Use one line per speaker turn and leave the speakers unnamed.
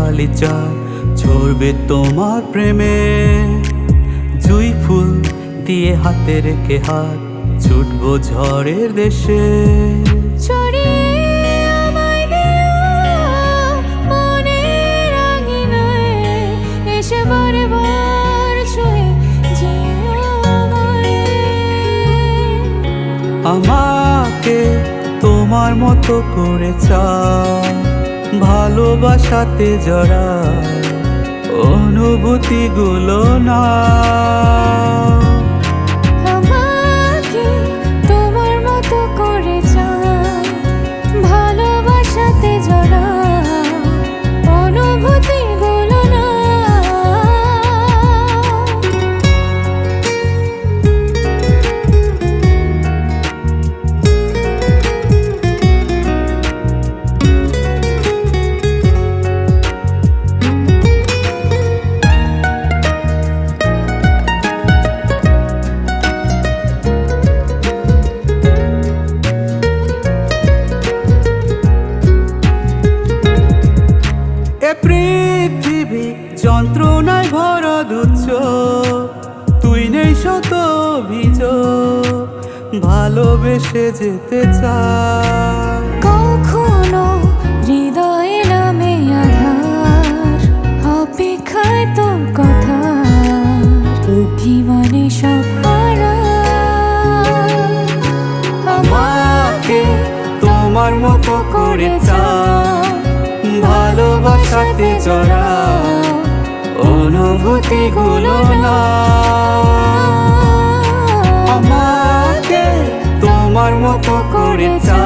খালি চাঁদ ঝরবে তোমার প্রেমে। জুঁই ফুল দিয়ে হাতে রেখে হাত ছুটবো ঝড়ের দেশে। আমাকে তোমার মতো করে চাও, ভালোবাসাতে জড়া অনুভূতিগুলো না।
আমাকে তোমার মতো করে চাও, ভালোবাসাতে জড়া অনুভূতিগুলো না।
পৃথিবী যন্ত্রণায় ভরা দুচ্ছ, তুই নেই শত অভিযোগ, ভালোবেসে যেতে চাই।
কখনো হৃদয়ে নামে আধার, অপেক্ষায় তোর কথা অভিমানে সব হারা।
আমাকে তোমার মতো করে চাও, ভালোবাসাতে জড়া অনুভূতিগুলো না। আমাকে তোমার মতো করে চাও,